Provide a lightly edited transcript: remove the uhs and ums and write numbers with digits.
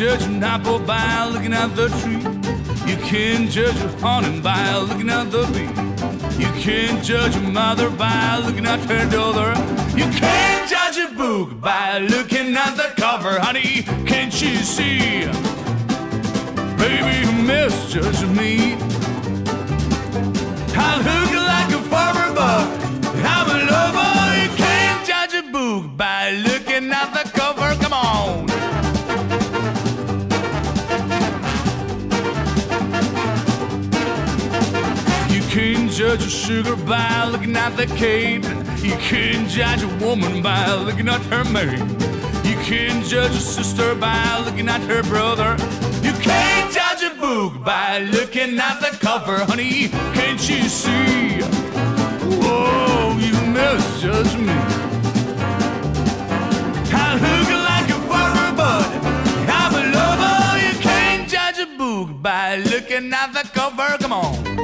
judge an apple by looking at the tree. You can't judge a hunting by looking at the bee. You can't judge a mother by looking at her daughter. You can't judge a book by looking at the cover. Honey, can't you see? Baby, you misjudge me. I look like a farmer, but I'm a lover. You can't judge a book by looking at the cover. Come on. You can't judge a sugar by looking at the cane. You can't judge a woman by looking at her maid. You can't judge a sister by looking at her brother. You can't judge a book by looking at the cover. Honey, can't you see? Whoa, you misjudge me. I look like a farmer, but I'm a lover. You can't judge a book by looking at the cover. Come on.